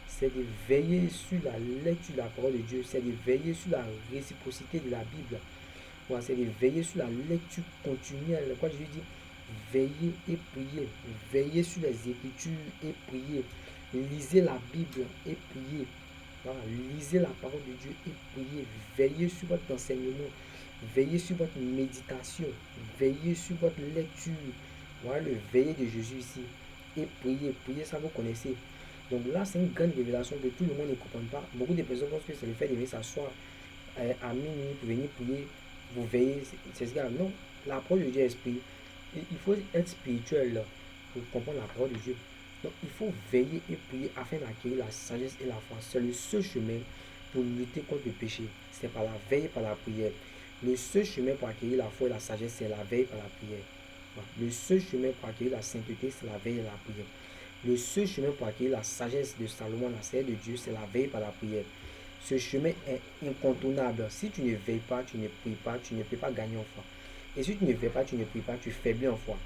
C'est de veiller sur la lecture de la parole de Dieu. C'est de veiller sur la réciprocité de la Bible. Voilà, c'est de veiller sur la lecture continuelle. Quand je dis veiller et prier, veiller sur les Écritures et prier. Lisez la Bible et prier. Voilà, lisez la parole de Dieu et priez. Veillez sur votre enseignement. Veillez sur votre méditation. Veillez sur votre lecture. Voilà le veiller de Jésus ici. Et priez. Priez, ça vous connaissez. Donc là, c'est une grande révélation que tout le monde ne comprend pas. Beaucoup de personnes pensent que c'est le fait de venir s'asseoir à minuit pour venir prier. Vous veillez. C'est ce gars. Non, la parole de Dieu est esprit. Il faut être spirituel pour comprendre la parole de Dieu. Donc il faut veiller et prier afin d'acquérir la sagesse et la foi. C'est le seul chemin pour lutter contre le péché. C'est par la veille et par la prière. Le seul chemin pour acquérir la foi et la sagesse, c'est la veille et par la prière. Le seul chemin pour acquérir la sainteté, c'est la veille et la prière. Le seul chemin pour acquérir la sagesse de Salomon, la sagesse de Dieu, c'est la veille et par la prière. Ce chemin est incontournable. Si tu ne veilles pas, tu ne pries pas, tu ne peux pas gagner en foi. Et si tu ne veilles pas, tu ne pries pas, tu faiblis en foi.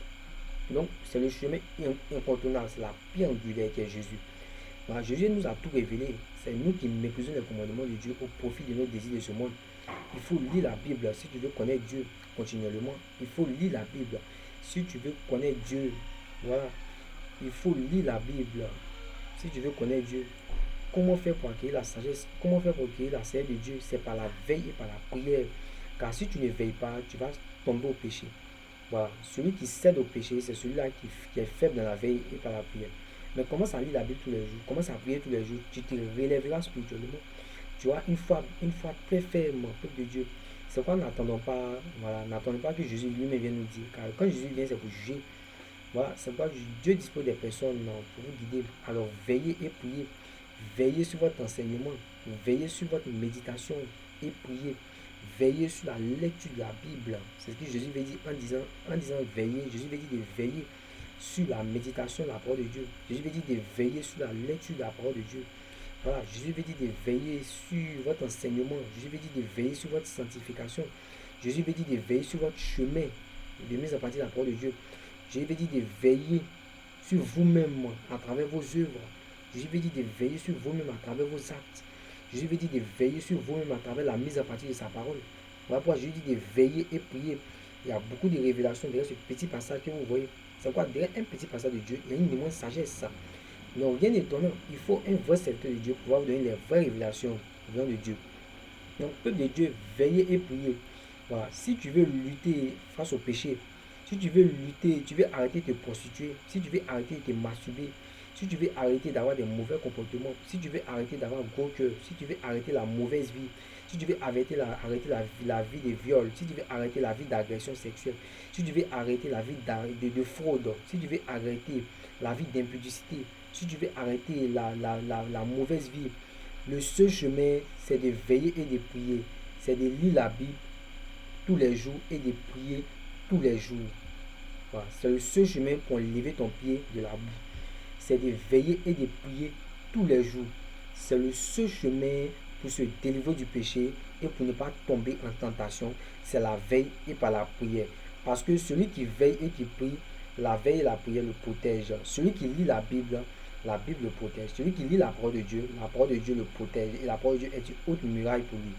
Donc, c'est le chemin incontournable, c'est la pierre angulaire qui est Jésus. Voilà, Jésus nous a tout révélé. C'est nous qui méprisons les commandements de Dieu au profit de nos désirs de ce monde. Il faut lire la Bible si tu veux connaître Dieu continuellement. Il faut lire la Bible si tu veux connaître Dieu. Voilà. Il faut lire la Bible si tu veux connaître Dieu. Comment faire pour acquérir la sagesse? Comment faire pour acquérir la sagesse de Dieu? C'est par la veille et par la prière. Car si tu ne veilles pas, tu vas tomber au péché. Voilà. Celui qui cède au péché, c'est celui-là qui est faible dans la veille et par la prière. Mais commence à lire la Bible tous les jours, commence à prier tous les jours, tu te relèveras spirituellement. Tu vois, une foi très ferme, peuple de Dieu. C'est pourquoi n'attendons pas, voilà, n'attendons pas que Jésus lui-même vienne nous dire. Car quand Jésus vient, c'est pour juger. Voilà, c'est pourquoi Dieu dispose des personnes pour vous guider. Alors veillez et priez. Veillez sur votre enseignement. Veillez sur votre méditation et priez. Veillez sur la lecture de la Bible. C'est ce que Jésus veut dire en disant veiller. Jésus veut dire de veiller sur la méditation de la parole de Dieu. Jésus veut dire de veiller sur la lecture de la parole de Dieu. Voilà, Jésus veut dire de veiller sur votre enseignement. Jésus veut dire de veiller sur votre sanctification. Jésus veut dire de veiller sur votre chemin de mise en pratique de la parole de Dieu. Jésus veut dire de veiller sur vous-même à travers vos œuvres. Jésus veut dire de veiller sur vous-même à travers vos actes. Jésus veut dire de veiller sur vous-même à travers la mise en pratique de sa parole. Voilà pourquoi Jésus dit de veiller et prier. Il y a beaucoup de révélations derrière ce petit passage que vous voyez. C'est quoi? Derrière un petit passage de Dieu, il y a une immense sagesse. Donc rien d'étonnant, il faut un vrai serviteur de Dieu pour pouvoir vous donner les vraies révélations venant de Dieu. Donc peuple de Dieu, veillez et priez. Voilà. Si tu veux lutter face au péché, si tu veux lutter, tu veux arrêter de te prostituer, si tu veux arrêter de te masturber, si tu veux arrêter d'avoir des mauvais comportements, si tu veux arrêter d'avoir gros cœur, si tu veux arrêter la mauvaise vie, si tu veux arrêter la vie de viol, si tu veux arrêter la vie d'agression sexuelle, si tu veux arrêter la vie de fraude, si tu veux arrêter la vie d'impudicité, si tu veux arrêter la mauvaise vie, le seul chemin, c'est de veiller et de prier. C'est de lire la Bible tous les jours et de prier tous les jours. Voilà. C'est le seul chemin pour lever ton pied de la boue. C'est de veiller et de prier tous les jours. C'est le seul chemin pour se délivrer du péché et pour ne pas tomber en tentation. C'est la veille et par la prière. Parce que celui qui veille et qui prie, la veille et la prière le protègent. Celui qui lit la Bible le protège. Celui qui lit la parole de Dieu, la parole de Dieu le protège. Et la parole de Dieu est une haute muraille pour lui.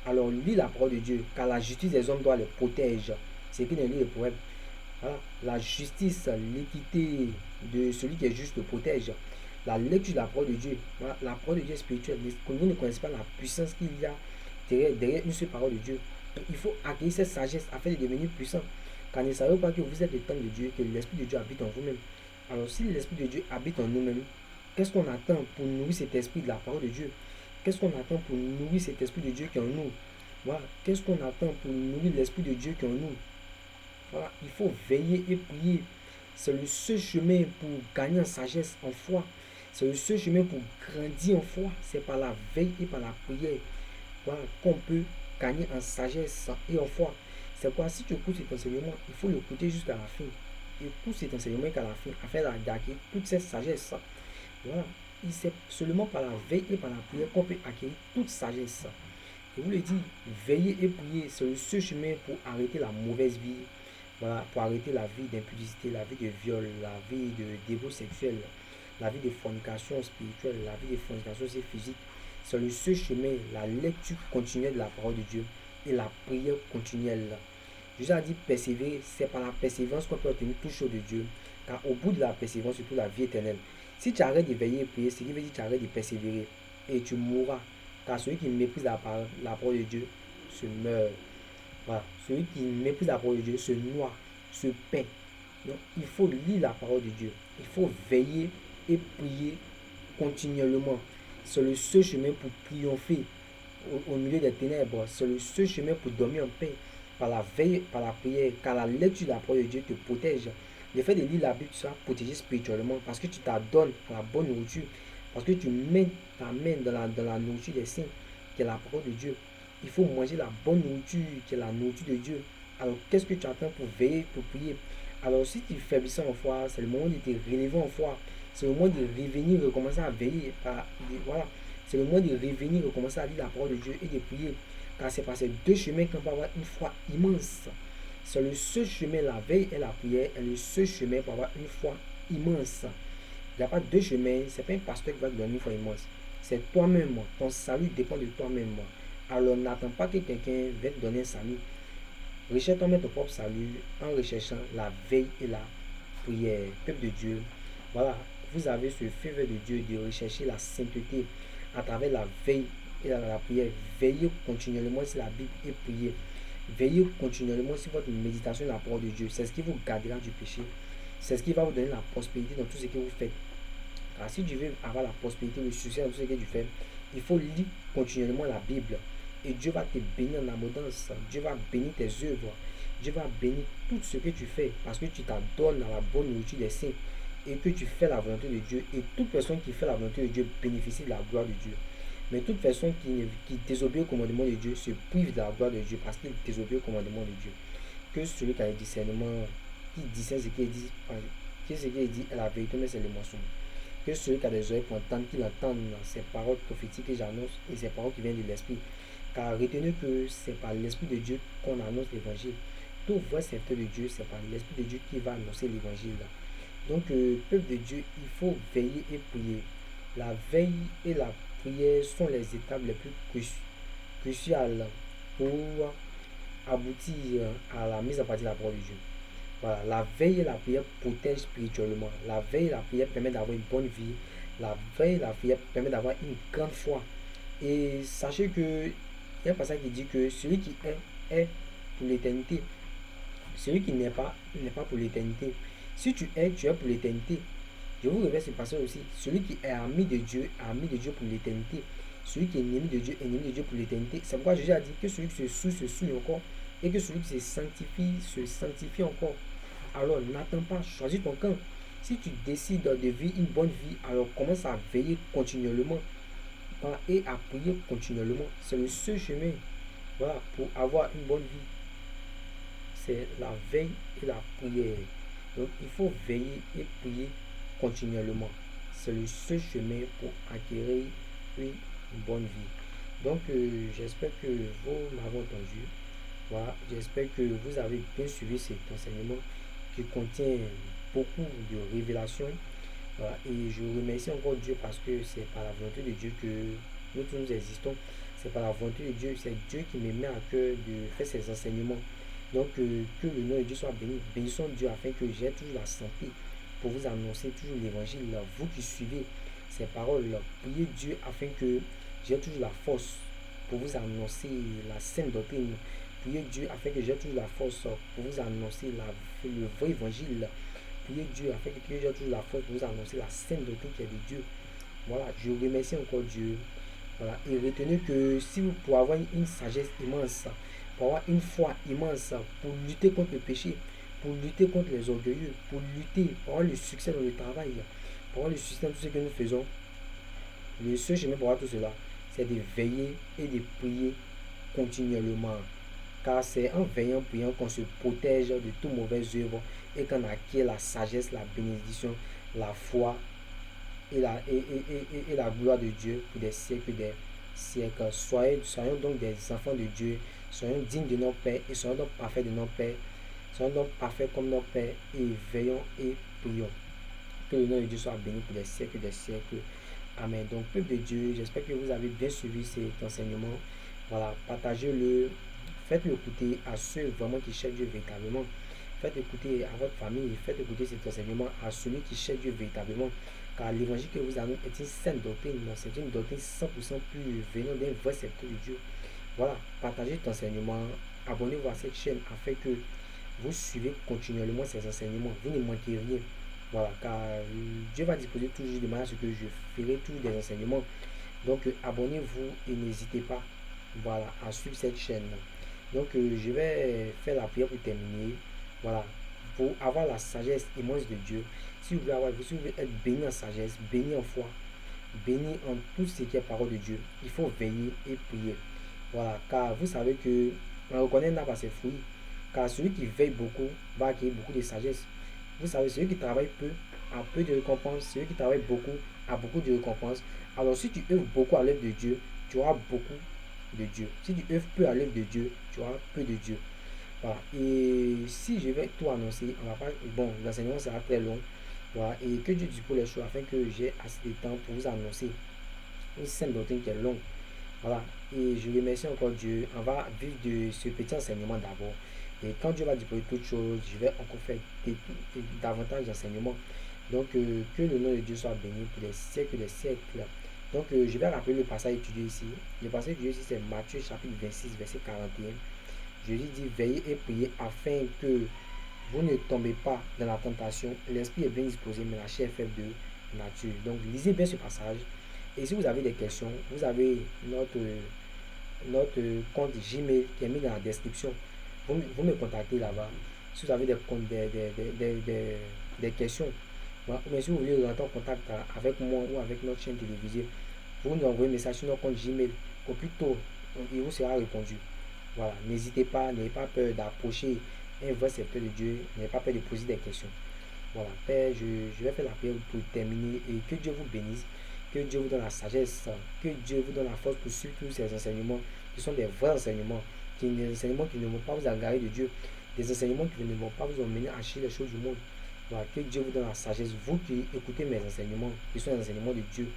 Alors lis la parole de Dieu, car la justice des hommes doit les protéger. C'est qui n'est lu le poème. Voilà. La justice, l'équité de celui qui est juste le protège. la lecture de la parole de Dieu. Voilà, la parole de Dieu est spirituelle. Vous ne connaissez pas la puissance qu'il y a derrière une seule parole de Dieu. Donc, il faut acquérir cette sagesse afin de devenir puissant. Car ne savez pas que vous êtes le temple de Dieu, que l'Esprit de Dieu habite en vous-même. Alors, si l'Esprit de Dieu habite en nous-mêmes, qu'est-ce qu'on attend pour nourrir cet esprit de la parole de Dieu? Qu'est-ce qu'on attend pour nourrir cet esprit de Dieu qui est en nous? Voilà. Qu'est-ce qu'on attend pour nourrir l'esprit de Dieu qui est en nous? Voilà. Il faut veiller et prier. C'est le seul chemin pour gagner en sagesse, en foi. C'est le seul chemin pour grandir en foi. C'est par la veille et par la prière, voilà, qu'on peut gagner en sagesse et en foi. C'est quoi? Si tu écoutes cet enseignement, il faut l'écouter jusqu'à la fin. Écoute cet enseignement jusqu'à la fin afin d'acquérir toute cette sagesse. Voilà. C'est seulement par la veille et par la prière qu'on peut acquérir toute sagesse. Je vous le dis, veiller et prier, c'est le seul chemin pour arrêter la mauvaise vie. Voilà, pour arrêter la vie d'impudicité, la vie de viol, la vie de débauche sexuelle, la vie de fornication spirituelle, la vie de fornication physique. C'est le seul chemin, la lecture continuelle de la parole de Dieu et la prière continuelle. Jésus a dit persévérer, c'est par la persévérance qu'on peut obtenir toute chose de Dieu. Car au bout de la persévérance, surtout la vie éternelle. Si tu arrêtes de veiller et prier, ce qui veut dire que tu arrêtes de persévérer et tu mourras. Car celui qui méprise la parole de Dieu se meurt. Voilà. Celui qui méprise la parole de Dieu se noie, se peint. Donc il faut lire la parole de Dieu. Il faut veiller et prier continuellement. C'est le seul chemin pour triompher au milieu des ténèbres. C'est le seul chemin pour dormir en paix. Par la veille, par la prière. Car la lecture de la parole de Dieu te protège. Le fait de lire la Bible, tu seras protégé spirituellement parce que tu t'adonnes à la bonne nourriture. Parce que tu mets ta main dans la nourriture des saints, qui est la parole de Dieu. Il faut manger la bonne nourriture, qui est la nourriture de Dieu. Alors, qu'est-ce que tu attends pour veiller, pour prier? Alors, si tu faiblis en foi, c'est le moment de te relever en foi. C'est le moment de revenir, de recommencer à veiller. Voilà. C'est le moment de revenir, recommencer à lire la parole de Dieu et de prier. Car c'est par ces deux chemins qu'on peut avoir une foi immense. C'est le seul chemin, la veille et la prière, est le seul chemin pour avoir une foi immense. Il n'y a pas deux chemins, c'est pas un pasteur qui va te donner une foi immense. C'est toi-même, ton salut dépend de toi-même. Alors n'attends pas que quelqu'un vienne te donner un salut. Recherche toi-même ton propre salut en recherchant la veille et la prière. Peuple de Dieu, voilà, vous avez ce feu de Dieu de rechercher la sainteté à travers la veille et la prière. Veillez continuellement sur la Bible et priez. Veillez continuellement sur votre méditation de la parole de Dieu. C'est ce qui vous gardera du péché. C'est ce qui va vous donner la prospérité dans tout ce que vous faites. Car si tu veux avoir la prospérité, le succès dans tout ce que tu fais, il faut lire continuellement la Bible. Et Dieu va te bénir en abondance. Dieu va bénir tes œuvres. Dieu va bénir tout ce que tu fais parce que tu t'adonnes à la bonne nourriture des saints et que tu fais la volonté de Dieu. Et toute personne qui fait la volonté de Dieu bénéficie de la gloire de Dieu. Mais toute personne qui désobéit au commandement de Dieu se prive de la gloire de Dieu parce qu'il désobéit au commandement de Dieu. Que celui qui a le discernement, qui discerne ce qu'il dit, est la vérité, mais c'est le mensonge. Que celui qui a des oreilles pour entendre, qu'il entende ces paroles prophétiques que j'annonce et ces paroles qui viennent de l'Esprit. Car retenez que c'est par l'Esprit de Dieu qu'on annonce l'Évangile. Tout vrai serviteur de Dieu, c'est par l'Esprit de Dieu qui va annoncer l'Évangile. Donc, peuple de Dieu, il faut veiller et prier. La veille et la prière sont les étapes les plus cruciales pour aboutir à la mise en pratique de la parole de Dieu. Voilà, la veille et la prière protègent spirituellement. La veille et la prière permettent d'avoir une bonne vie. La veille et la prière permettent d'avoir une grande foi. Et sachez que il y a un passage qui dit que celui qui est pour l'éternité. Celui qui n'est pas pour l'éternité. Si tu es pour l'éternité. Je vous révèle ce passage aussi. Celui qui est ami de Dieu pour l'éternité. Celui qui est ennemi de Dieu pour l'éternité. C'est pourquoi Jésus a dit que celui qui se souille encore. Et que celui qui se sanctifie encore. Alors n'attends pas, choisis ton camp. Si tu décides de vivre une bonne vie, alors commence à veiller continuellement et à prier continuellement. C'est le seul chemin, voilà, pour avoir une bonne vie. C'est la veille et la prière. Donc il faut veiller et prier continuellement. C'est le seul chemin pour acquérir une bonne vie. Donc j'espère que vous m'avez entendu. Voilà, j'espère que vous avez bien suivi cet enseignement qui contient beaucoup de révélations. Voilà, et je remercie encore Dieu parce que c'est par la volonté de Dieu que nous tous nous existons. C'est par la volonté de Dieu, c'est Dieu qui me met à cœur de faire ces enseignements. Donc que le nom de Dieu soit béni. Bénissons Dieu afin que j'ai toujours la santé pour vous annoncer toujours l'évangile. Vous qui suivez, ces paroles. Priez Dieu afin que j'ai toujours la force pour vous annoncer la sainte doctrine. Priez Dieu afin que j'ai toujours la force pour vous annoncer le vrai évangile. Priez Dieu afin que j'ai toujours la force pour vous annoncer la sainte doctrine qui est de Dieu. Voilà, je remercie encore Dieu. Voilà, et retenez que si vous pouvez avoir une sagesse immense, pour avoir une foi immense, pour lutter contre le péché, pour lutter contre les orgueilleux, pour lutter, pour avoir le succès dans le travail, pour avoir le succès dans tout ce que nous faisons, le seul chemin pour avoir tout cela, c'est de veiller et de prier continuellement. Car c'est en veillant, priant qu'on se protège de toute mauvaise œuvre et qu'on acquiert la sagesse, la bénédiction, la foi et la gloire de Dieu pour des siècles des siècles. Soyons donc des enfants de Dieu, soyons dignes de nos pères et soyons donc parfaits de nos pères. Soyons donc parfaits comme nos pères et veillons et prions. Que le nom de Dieu soit béni pour des siècles des siècles. Amen. Donc, peuple de Dieu, j'espère que vous avez bien suivi cet enseignement. Voilà, partagez-le. Faites-le écouter à ceux vraiment qui cherchent Dieu véritablement. Faites écouter à votre famille. Faites écouter cet enseignement à celui qui cherche Dieu véritablement. Car l'évangile que vous avez est une sainte doctrine. C'est une doctrine 100% pure venant d'un vrai serviteur de Dieu. Voilà, partagez cet enseignement. Abonnez-vous à cette chaîne afin que vous suivez continuellement ces enseignements. Vous ne manquez rien. Voilà, car Dieu va disposer toujours de manière à ce que je ferai toujours des enseignements. Donc, abonnez-vous et n'hésitez pas, voilà, à suivre cette chaîne. Donc, je vais faire la prière pour terminer. Voilà, pour avoir la sagesse immense de Dieu. Si vous voulez être béni en sagesse, béni en foi, béni en tout ce qui est parole de Dieu, il faut veiller et prier. Voilà, car vous savez que on reconnaît n'a pas ses fruits. Car celui qui veille beaucoup va acquérir beaucoup de sagesse. Vous savez, celui qui travaille peu a peu de récompense, celui qui travaille beaucoup a beaucoup de récompense. Alors si tu œuvres beaucoup à l'œuvre de Dieu, tu auras beaucoup de Dieu. Si tu œuvres peu à l'œuvre de Dieu, tu auras peu de Dieu. Voilà. Et si je vais tout annoncer, on va pas, bon, l'enseignement sera très long. Voilà. Et que Dieu dispose les choses afin que j'ai assez de temps pour vous annoncer une sainte doctrine qui est longue. Voilà. Et je remercie encore Dieu. On va vivre de ce petit enseignement d'abord. Et quand Dieu va disposer toutes choses, je vais encore faire davantage d'enseignements. Donc, que le nom de Dieu soit béni pour les siècles des siècles. Donc, je vais rappeler le passage étudié ici. Le passage étudié ici, c'est Matthieu chapitre 26, verset 41. Jésus dit, veillez et priez afin que vous ne tombez pas dans la tentation. L'esprit est bien disposé, mais la chair est faible de nature. Donc, lisez bien ce passage. Et si vous avez des questions, vous avez notre compte Gmail qui est mis dans la description. Vous me contactez là-bas. Si vous avez des questions, voilà. Mais si vous voulez rentrer en contact avec moi ou avec notre chaîne télévisée, vous nous envoyez un message sur notre compte Gmail. Au plus tôt, il vous sera répondu. Voilà, n'hésitez pas, n'ayez pas peur d'approcher un vrai serviteur de Dieu, n'ayez pas peur de poser des questions. Voilà, Père, je vais faire la prière pour terminer et que Dieu vous bénisse, que Dieu vous donne la sagesse, que Dieu vous donne la force pour suivre tous ces enseignements qui sont des vrais enseignements, des enseignements qui ne vont pas vous égarer de Dieu, des enseignements qui ne vont pas vous emmener à acheter les choses du monde. Voilà, que Dieu vous donne la sagesse, vous qui écoutez mes enseignements, qui sont les enseignements de Dieu,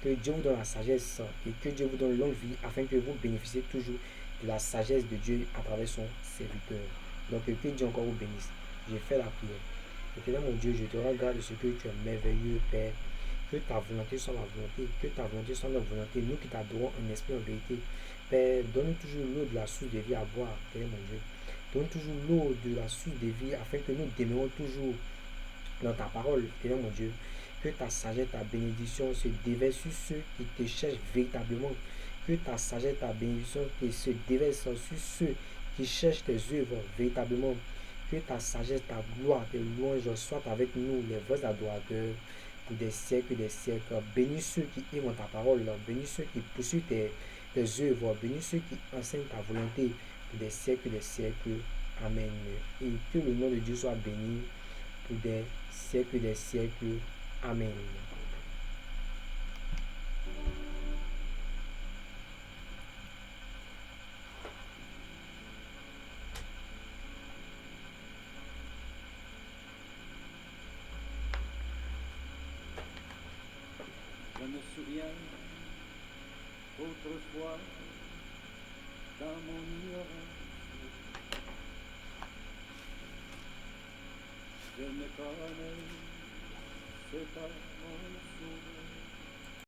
que Dieu vous donne la sagesse et que Dieu vous donne longue vie afin que vous bénéficiez toujours de la sagesse de Dieu à travers son serviteur. Donc que Dieu encore vous bénisse. J'ai fait la prière. Éternel mon Dieu, je te rends grâce de ce que tu es merveilleux, Père. Que ta volonté soit ma volonté, que ta volonté soit notre volonté, nous qui t'adorons en esprit, en vérité. Père, donne toujours l'eau de la source de vie à boire, Éternel mon Dieu. Donne toujours l'eau de la source de vie afin que nous demeurons toujours dans ta parole, Éternel mon Dieu. Que ta sagesse, ta bénédiction se déverse sur ceux qui te cherchent véritablement. Que ta sagesse, ta bénédiction se déverse sur ceux qui cherchent tes œuvres véritablement. Que ta sagesse, ta gloire, tes louanges soient avec nous, les vrais adorateurs, pour des siècles et des siècles. Bénis ceux qui aiment ta parole, bénis ceux qui poursuivent tes œuvres, bénis ceux qui enseignent ta volonté, pour des siècles et des siècles. Amen. Et que le nom de Dieu soit béni pour des siècles et des siècles. Amen. Je me souviens autrefois dans mon ignorance, je ne connaissais pas mon